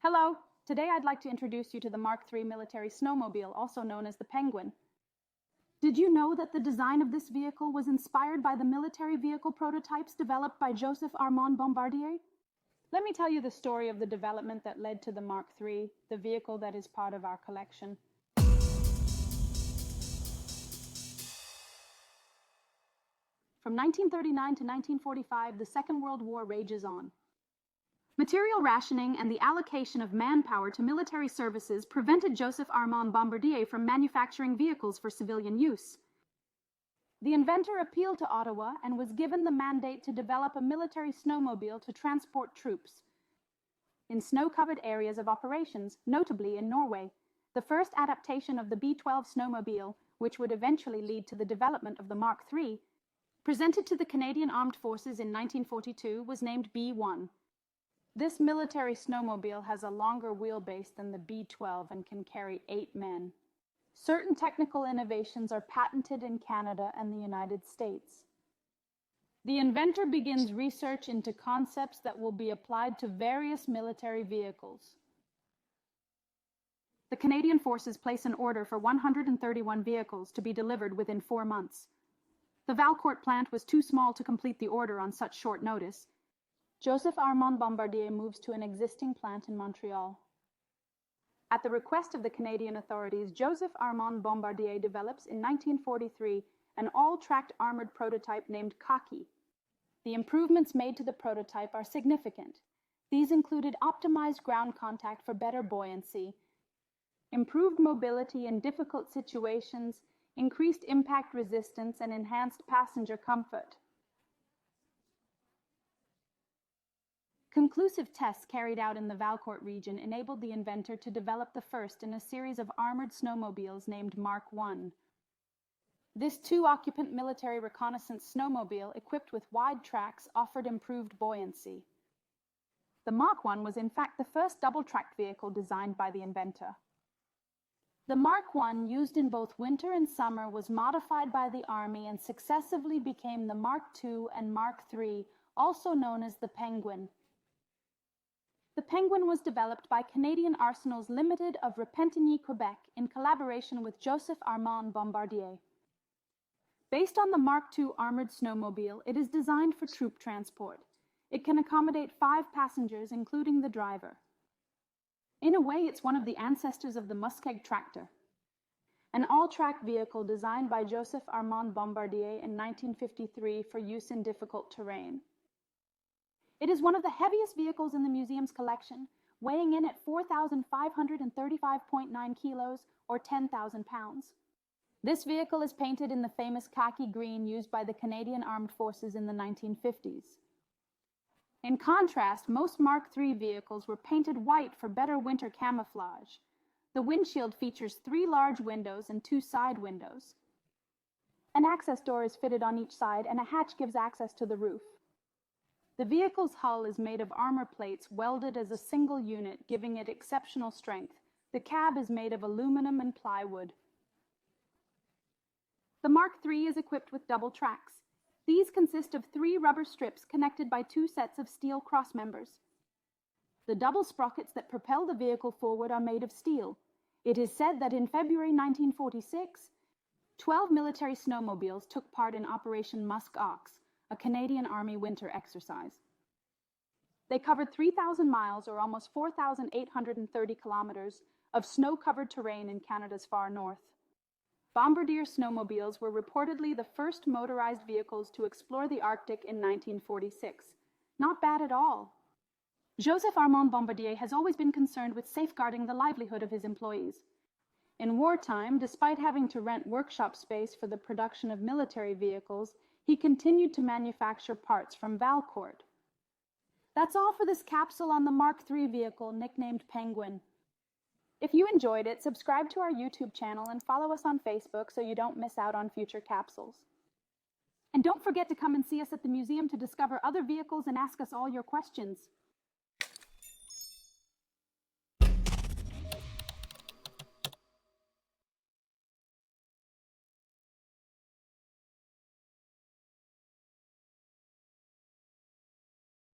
Hello, today I'd like to introduce you to the Mark III military snowmobile, also known as the Penguin. Did you know that the design of this vehicle was inspired by the military vehicle prototypes developed by Joseph-Armand Bombardier? Let me tell you the story of the development that led to the Mark III, the vehicle that is part of our collection. From 1939 to 1945, the Second World War rages on. Material rationing and the allocation of manpower to military services prevented Joseph-Armand Bombardier from manufacturing vehicles for civilian use. The inventor appealed to Ottawa and was given the mandate to develop a military snowmobile to transport troops in snow-covered areas of operations, notably in Norway. The first adaptation of the B-12 snowmobile, which would eventually lead to the development of the Mark III, presented to the Canadian Armed Forces in 1942, was named B-1. This military snowmobile has a longer wheelbase than the B-12 and can carry 8 men. Certain technical innovations are patented in Canada and the United States. The inventor begins research into concepts that will be applied to various military vehicles. The Canadian Forces place an order for 131 vehicles to be delivered within 4 months. The Valcourt plant was too small to complete the order on such short notice. Joseph-Armand Bombardier moves to an existing plant in Montreal. At the request of the Canadian authorities, Joseph-Armand Bombardier develops in 1943 an all-tracked armored prototype named Khaki. The improvements made to the prototype are significant. These included optimized ground contact for better buoyancy, improved mobility in difficult situations, increased impact resistance, and enhanced passenger comfort. Conclusive tests carried out in the Valcourt region enabled the inventor to develop the first in a series of armored snowmobiles named Mark I. This 2-occupant military reconnaissance snowmobile equipped with wide tracks offered improved buoyancy. The Mark I was in fact the first double-tracked vehicle designed by the inventor. The Mark I, used in both winter and summer, was modified by the Army and successively became the Mark II and Mark III, also known as the Penguin. The Penguin was developed by Canadian Arsenals Limited of Repentigny, Quebec, in collaboration with Joseph-Armand Bombardier. Based on the Mark II armored snowmobile, it is designed for troop transport. It can accommodate 5 passengers, including the driver. In a way, it's one of the ancestors of the Muskeg tractor, an all-track vehicle designed by Joseph-Armand Bombardier in 1953 for use in difficult terrain. It is one of the heaviest vehicles in the museum's collection, weighing in at 4,535.9 kilos or 10,000 pounds. This vehicle is painted in the famous khaki green used by the Canadian Armed Forces in the 1950s. In contrast, most Mark III vehicles were painted white for better winter camouflage. The windshield features 3 large windows and 2 side windows. An access door is fitted on each side and a hatch gives access to the roof. The vehicle's hull is made of armor plates welded as a single unit, giving it exceptional strength. The cab is made of aluminum and plywood. The Mark III is equipped with double tracks. These consist of 3 rubber strips connected by 2 sets of steel cross members. The double sprockets that propel the vehicle forward are made of steel. It is said that in February 1946, 12 military snowmobiles took part in Operation Musk Ox, a Canadian Army winter exercise. They covered 3,000 miles, or almost 4,830 kilometers, of snow-covered terrain in Canada's far north. Bombardier snowmobiles were reportedly the first motorized vehicles to explore the Arctic in 1946. Not bad at all. Joseph-Armand Bombardier has always been concerned with safeguarding the livelihood of his employees. In wartime, despite having to rent workshop space for the production of military vehicles, he continued to manufacture parts from Valcourt. That's all for this capsule on the Mark III vehicle, nicknamed Penguin. If you enjoyed it, subscribe to our YouTube channel and follow us on Facebook so you don't miss out on future capsules. And don't forget to come and see us at the museum to discover other vehicles and ask us all your questions.